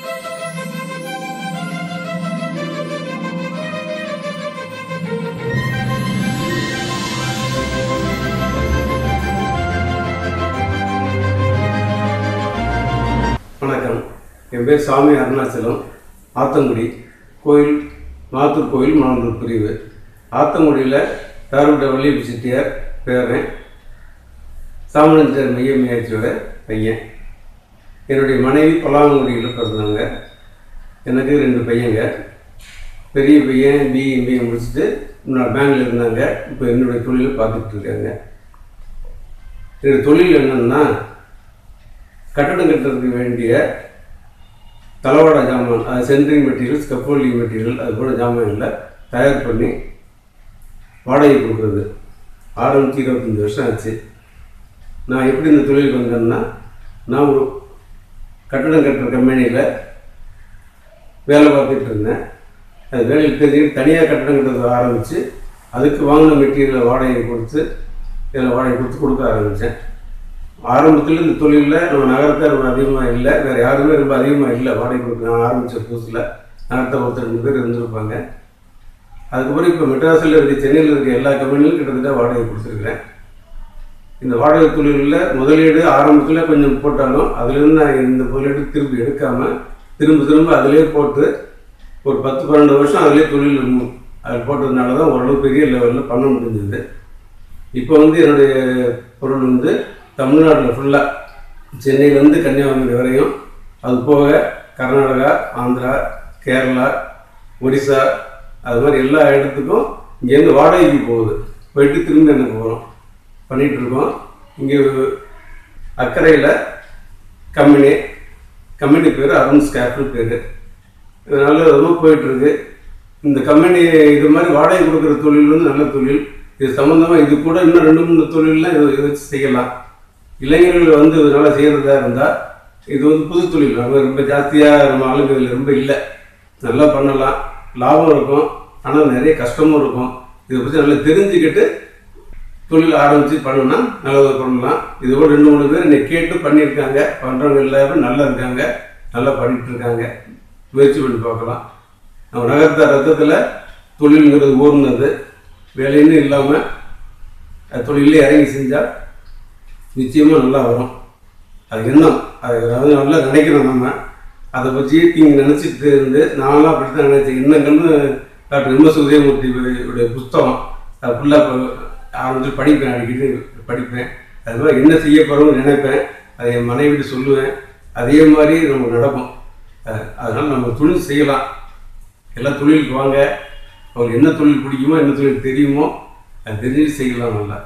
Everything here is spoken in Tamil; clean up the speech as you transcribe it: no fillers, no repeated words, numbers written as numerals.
வணக்கம். என் பேர் சாமி அருணாச்சலம். ஆத்தங்குடி கோயில், மாத்தூர் கோயில், மானூர் பிரிவு. ஆத்தங்குடியில் தாருட வள்ளியப்ப செட்டியார் பேரன், சாமணஞ்சார் மையம்மையாச்சியோட பையன். என்னுடைய மனைவி பலாங்குடியில் பிறந்தாங்க. எனக்கு 2 பையங்க. பெரிய பையன் பிஎம்பி முடிச்சுட்டு முன்னாடி பேங்கில் இருந்தாங்க. இப்போ என்னுடைய தொழிலை பார்த்துட்டு இருக்காங்க. என்னுடைய தொழில் என்னன்னா, கட்டடம் கட்டுறதுக்கு வேண்டிய தளவாட ஜாமான், அது சென்ட்ரிங் மெட்டீரியல், ஸ்கப்போல்டிங் மெட்டீரியல், அது போல ஜாமான்களை தயார் பண்ணி வாடகை கொடுக்குறது. ஆரம்பித்து 25 வருஷம் ஆச்சு. நான் எப்படி இந்த தொழிலுக்கு வந்தேன்னா, நான் ஒரு கட்டடம் கட்டுற கம்பெனியில் வேலை பார்த்துட்டு இருந்தேன். அது வேலையில் தெரிஞ்சுக்கிட்டு தனியாக கட்டடம் கட்டுறது ஆரம்பித்து அதுக்கு வாங்கின மெட்டீரியலை வாடகை கொடுத்து இதில் வாடகை கொடுக்க ஆரம்பித்தேன். ஆரம்பத்தில் இந்த தொழிலில் நம்ம நகரத்தை ரொம்ப அதிகமாக இல்லை, வேறு யாருமே ரொம்ப அதிகமாக இல்லை. வாடகை கொடுக்க நான் ஆரம்பித்த புதுசில் நகரத்தை 1-2 பேர் இருந்திருப்பாங்க. அதுக்கப்புறம் இப்போ மெட்ராஸில் இருக்க, சென்னையில் இருக்க எல்லா கம்பெனிலும் கிட்டத்தட்ட வாடகை கொடுத்துருக்குறேன். இந்த வாடகை தொழிலில் முதலீடு ஆரம்பத்தில் கொஞ்சம் போட்டாலும் அதுலேருந்து நான் இந்த முதலீடு திருப்பி எடுக்காமல் திரும்ப அதிலே போட்டு ஒரு 10-12 வருஷம் அதிலே தொழில் அதில் போட்டதுனால தான் ஓரளவு பெரிய லெவலில் பண்ண முடிஞ்சது. இப்போ என்னுடைய பொருள் தமிழ்நாட்டில் ஃபுல்லாக, சென்னையிலேருந்து கன்னியாகுமரி வரையும், அது போக கர்நாடகா, ஆந்திரா, கேரளா, ஒடிசா, அது மாதிரி எல்லா இடத்துக்கும் இங்கேருந்து வாடகைக்கு போகுது. போயிட்டு திரும்ப எனக்கு போகிறோம் பண்ணிகிட்ருக்கோம். இங்கே அக்கறையில் கம்பெனி பேர் அருண் ஸ்கேஃபல் பேர். இதனால் ரொம்ப போயிட்டுருக்கு. இந்த கம்பெனி இது மாதிரி வாடகை கொடுக்குற தொழில் நல்ல தொழில். இது சம்மந்தமாக இது கூட இன்னும் 2-3 தொழிலெலாம் இதை வச்சு செய்யலாம். இளைஞர்கள் இதனால் செய்கிறதா இருந்தால் இது புது தொழில். ரொம்ப ஜாஸ்தியாக நம்ம ஆளுங்கள் ரொம்ப இல்லை, நல்லா பண்ணலாம், லாபம் இருக்கும், ஆனால் நிறைய கஷ்டமும் இருக்கும். இதை பற்றி நல்லா தெரிஞ்சுக்கிட்டு தொழில் ஆரம்பித்து பண்ணணும்னா நல்லதாக பண்ணலாம். இது கூட 2-3 பேர் என்னை கேட்டு பண்ணியிருக்காங்க. பண்ணுறவங்க எல்லாரும் நல்லா இருக்காங்க, நல்லா பண்ணிகிட்ருக்காங்க. முயற்சி பண்ணி பார்க்கலாம். நம்ம நகரத்தை ரத்தத்தில் தொழில்ங்கிறது ஊர்னது. வேலைன்னு இல்லாமல் தொழிலே இறங்கி செஞ்சால் நிச்சயமாக நல்லா வரும். அது எண்ணம், அது நல்லா நினைக்கணும். நம்ம அதை பற்றி நீங்கள் நினச்சிட்டு இருந்து, நான்லாம் அப்படி தான் நினைச்சேன். எண்ணங்கள்னு டாக்டர் எம்.எஸ். உதயமூர்த்தியுடைய புஸ்தகம் அது ஃபுல்லாக ஆரம்பித்து படிப்பேன், அடிக்கடி படிப்பேன். அது மாதிரி என்ன செய்ய போகிறோம்னு நினைப்பேன். அதை என் மனைவிட்டு சொல்லுவேன். அதே மாதிரி நமக்கு நடக்கும். அதனால் நம்ம தொழில் செய்யலாம். எல்லா தொழிலுக்கு வாங்க. அவங்களுக்கு என்ன தொழில் பிடிக்குமோ, என்ன தொழில் தெரியுமோ அது தெரிஞ்சு செய்யலாம் நல்லா.